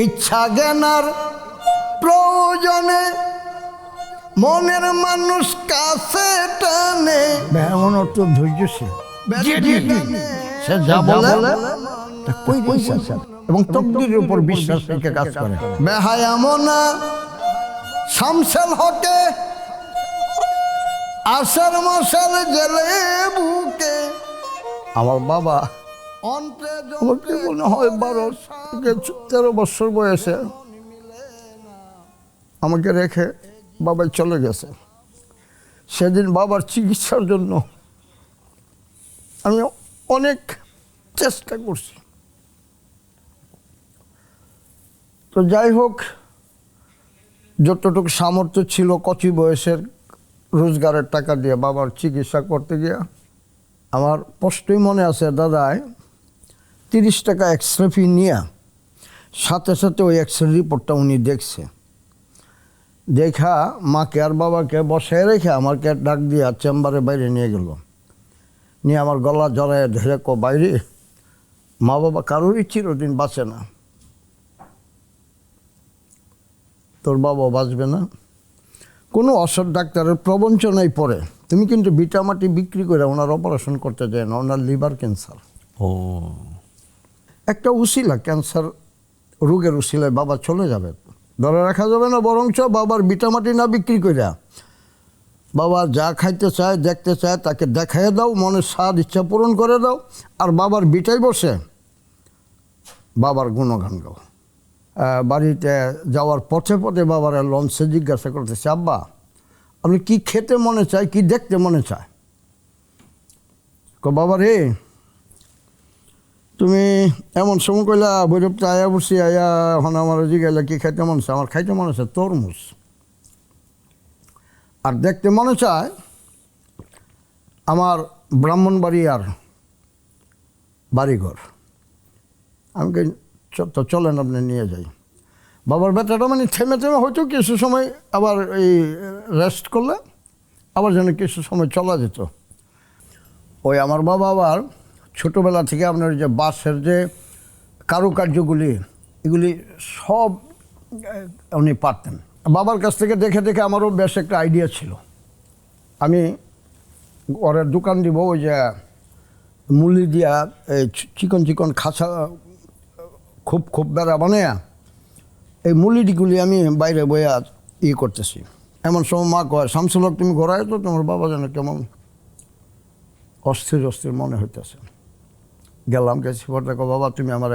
ইচ্ছা জ্ঞানার প্রয়োজনে মনের মানুষ কাছে টানে। এমন অর্থ ধৈর্যশীল, সে যা বলে এবং তকদিরের উপর বিশ্বাস রেখে কাজ করে। বেহায়া মোনা শামসেল হকে আশার মশাল জেলে বুকে। আমার বাবা আমাকে মনে হয় 12-13 বছর বয়সে আমাকে রেখে বাবা চলে গেছে। সেদিন বাবার চিকিৎসার জন্য আমি অনেক চেষ্টা করছি। তো যাই হোক, যতটুকু সামর্থ্য ছিল কচি বয়সের রোজগারের টাকা দিয়ে বাবার চিকিৎসা করতে গিয়া আমার স্পষ্টই মনে আছে, দাদায় 30 টাকা এক্সরে ফি নিয়ে সাথে সাথে ওই এক্সরে রিপোর্টটা উনি দেখছে। দেখা মাকে আর বাবাকে বসায় রেখে আমাকে ডাক দিয়ে চেম্বারের বাইরে নিয়ে গেল। নিয়ে আমার গলা জড়ায় ধরে বাইরে, মা বাবা কারোরই চিরদিন বাঁচে না, তোর বাবা বাঁচবে না। কোনো অসৎ ডাক্তারের প্রবঞ্চনায় পড়ে তুমি কিন্তু ভিটামাটি বিক্রি করে ওনার অপারেশন করতে যায় না, ওনার লিভার ক্যান্সার। ও একটা উসিলা, ক্যান্সার রোগের উসিলায় বাবা চলে যাবে, ধরে রাখা যাবে না। বরঞ্চ বাবার ভিটামাটি না বিক্রি করে বাবা যা খাইতে চায় দেখতে চায় তাকে দেখাইয়ে দাও, মনের স্বাদ ইচ্ছা পূরণ করে দাও, আর বাবার বিটাই বসে বাবার গুণগান গাও। বাড়িতে যাওয়ার পথে পথে বাবার লঞ্চে জিজ্ঞাসা করতেছে, আব্বা আপনি কি খেতে মনে চায়, কি দেখতে মনে চায়? বাবা রে, তুমি এমন সময় কইলা বৈরবটা আয়া বসি আয়া এখন আমার জিজ্ঞাসা কি খাইতে মনে চায়? আমার খাইতে মনে চায় তরমুজ, আর দেখতে মনে চায় আমার ব্রাহ্মণবাড়িয়ার বাড়িঘর। আমি তো চলেন আপনি নিয়ে যাই। বাবার ব্যথাটা মানে থেমে থেমে হয়তো কিছু সময় আবার এই রেস্ট করলে আবার যেন কিছু সময় চলা যেত। ওই আমার বাবা আবার ছোটোবেলা থেকে আপনার যে বাঁশের যে কারুকার্যগুলি এগুলি সব উনি পারতেন। বাবার কাছ থেকে দেখে দেখে আমারও বেশ একটা আইডিয়া ছিল। আমি ঘরের দোকান দিব, ওই যে মুলি দিয়া এই চিকন চিকন খাঁচা খুব খুব বেড়া বানায়া এই মুলিটিগুলি আমি বাইরে বইয়া করতেছি। এমন সময় মা কয়, শামসুল হক তুমি ঘোরায় তো, তোমার বাবা যেন কেমন অস্থির অস্থির মনে হইতেছে। গেলাম, গেছি পর দেখো বাবা তুমি আমার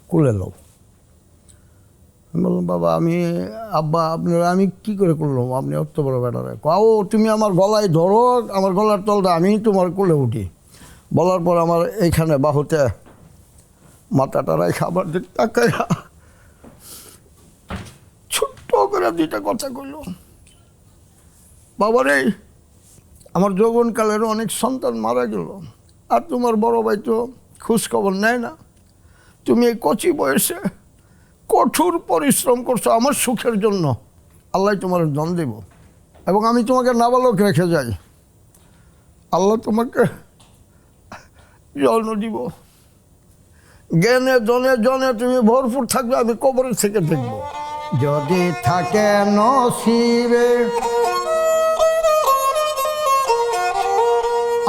কুলে লো। আমি বললাম, বাবা আমি আব্বা আপনারা আমি কি করে করলাম, আপনি অত বড় বেটারে কাও, তুমি আমার গলায় ধরো, আমার গলার তলটা আমি তোমার কোলে উঠি। বলার পর আমার এইখানে বাহুতে মাথাটা রাই খাবার দিকে তাকাইয়া ছোট্ট করে 2টা কথা কইল, বাবা রে আমার যৌবনকালের অনেক সন্তান মারা গেল, আর তোমার বড় ভাই তো খোঁজখবর নেয় না। তুমি এই কচি বয়সে কঠোর পরিশ্রম করছো আমার সুখের জন্য, আল্লাহ তোমার জন দেব, এবং আমি তোমাকে নাবালক রেখে যাই, আল্লাহ তোমাকে জন্ম দিব। জ্ঞানে জনে জনে তুমি ভরপুর থাকবে, আমি কবরের থেকে দেখব। যদি থাকে নসিবে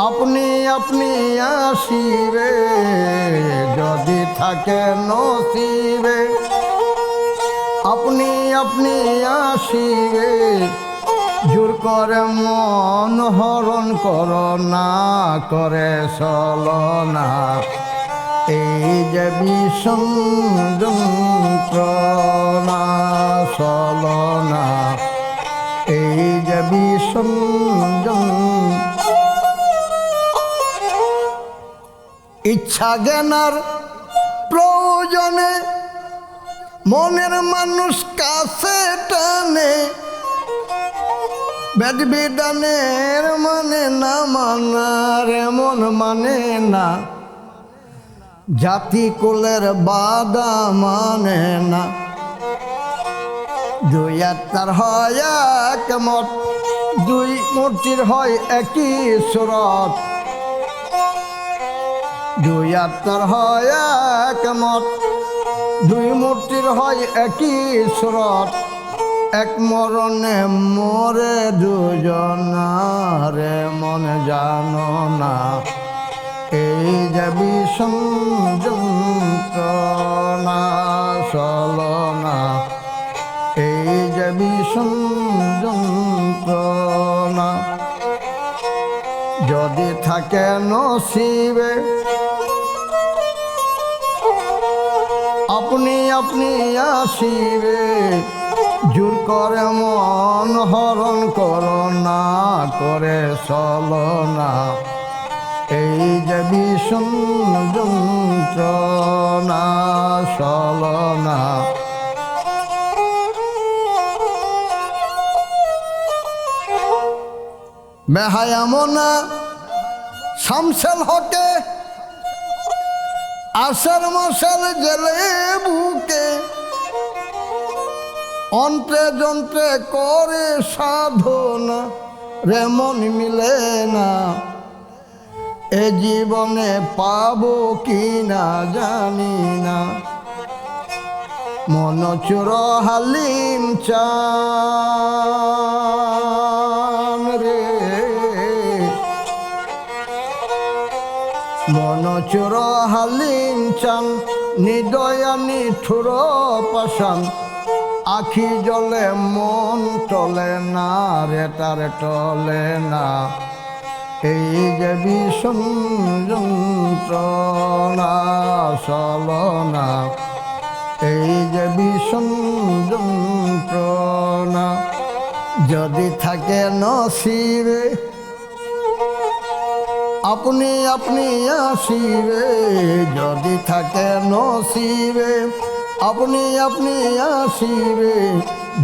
আপনি আপনি আসিবে, যদি থাকে নসিবে আপনি আপনি আসিবে, জোর করে মন হরণ কর না করে চলনা, এই যে বিষম যন্ত্রণা চলনা, এই যে বিষম ইচ্ছা জ্ঞানার প্রয়োজনে মনের মানুষ কাছে টানে, বেদ বিধানের মানে না মানার এমন মানে না, জাতি কুলের বাধা মানে না। দুই আত্মার হয় এক মত, দুই মূর্তির হয় একই সুরত, দুই আত্মার হয় এক মত, দুই মূর্তির হয় একই স্রোত, এক মরণে মরে দুজনারে মন জানো না, এই যে বিষম যন্ত্রণা চলনা, এই যে বিষম যন্ত্রণা। যদি থাকে নসিবে আপনি আপনি আসিবে, জোর করে মন হরণ করো না, করে চলো না, এই যে বিষম যন্ত্রণা চলো না। বেহায়ামনা শামসেল হকে আষাঢ় মশাল জেলে বুকে, অন্ত্রে যন্ত্রে করে সাধনা, রে মন মিলে না, এ জীবনে পাবো কি না জানি না। মন চোর হালিম চান রে, মন চোর হালিম চান, নিদয়া নিঠুর পাশান, আখি জলে মন টলে না রে, তার টলে না, এই যে বিষম যন্ত্রণা চলনা, এই যে বিষম যন্ত্রণা। যদি থাকে নসিবে আপনি আপনি আসিবে, যদি থাকে নসিবে আপনি আপনি আসিবে,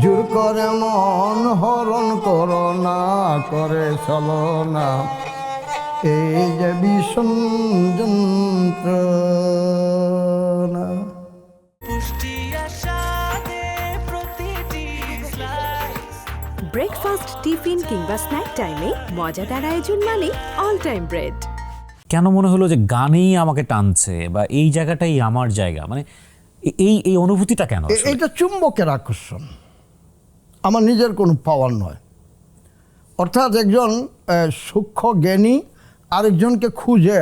জোর করে মন হরণ করো না, করে চলো না, এই যে বিষম যন্ত্রণা। ব্রেকফাস্ট, টিফিন কিংবা স্ন্যাক টাইমে মজাদার আয়োজন মানে অল টাইম ব্রেড। কেন মনে হলো যে গানেই আমাকে টানছে বা এই জায়গাটাই আমার জায়গা, মানে এই এই অনুভূতিটা কেন আসলে? এইটা চুম্বকের আকর্ষণ, আমার নিজের কোনো পাওয়ার নয়। অর্থাৎ একজন সূক্ষ্ম জ্ঞানী আরেকজনকে খুঁজে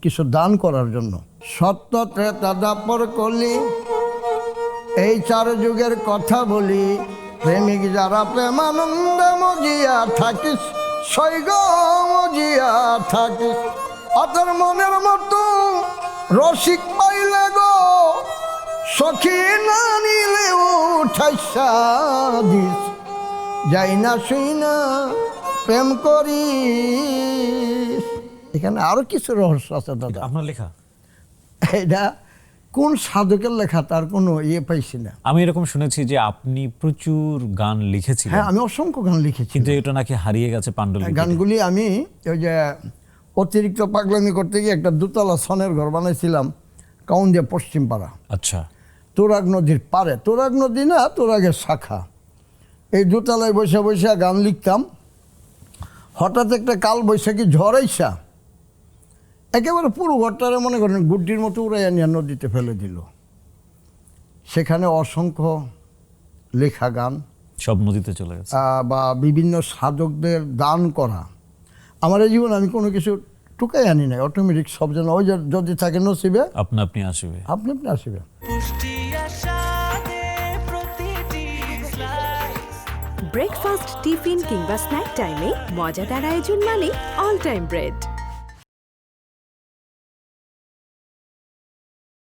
কিছু দান করার জন্য। সত্য ত্রেতা দাপর কলি, এই চার যুগের কথা বলি, প্রেমিক যারা প্রেমানন্দ মজিয়া থাকিস, সৈগ মজিয়া থাকিস, অতর মনের মতো রসিক পাইলে গো, সখী না নিলে উঠাইসা দিস, যাই না শুই না প্রেম করিস। এখানে আরো কিছু রহস্য আছে দাদা। আপনার লেখা এটা কোন সাধকের লেখা তার কোনো ইয়ে পাইছি না। আমি এরকম শুনেছি যে আপনি প্রচুর গান লিখেছিলেন। হ্যাঁ, আমি অসংখ্য গান লিখেছি, কিন্তু এটা নাকি হারিয়ে গেছে পাণ্ডুলিপিতে। গানগুলি আমি ওই যে অতিরিক্ত পাগলামি করতে গিয়ে একটা দোতলা সনের ঘর বানাইছিলাম কাউন্দিয়া পশ্চিম পাড়া। আচ্ছা, তোরাগ নদীর পারে, তোরাগ নদী না তোরাগের শাখা, এই দোতলায় বসে বসে গান লিখতাম। হঠাৎ একটা কাল বৈশাখী ঝড় আইসা একেবারে পুরো ঘরটারে মনে করেন গুড্ডির মতো উড়াইয়া নিয়ে নদীতে ফেলে দিল। সেখানে অসংখ্য লেখা গান সব নদীতে চলে গেছে। বা বিভিন্ন সাধকদের দান করা, আমার এই জীবন আমি কোনো কিছু টুকাই আনি নাই, অটোমেটিক সব যেন ওই যে যদি থাকে নসিবে আপনা আপনি আসবে। আপনি আপনি আসিবে। ব্রেকফাস্ট, টিফিন কিংবা স্ন্যাক টাইমে মজাদার আয়োজন মানে অল টাইম ব্রেড।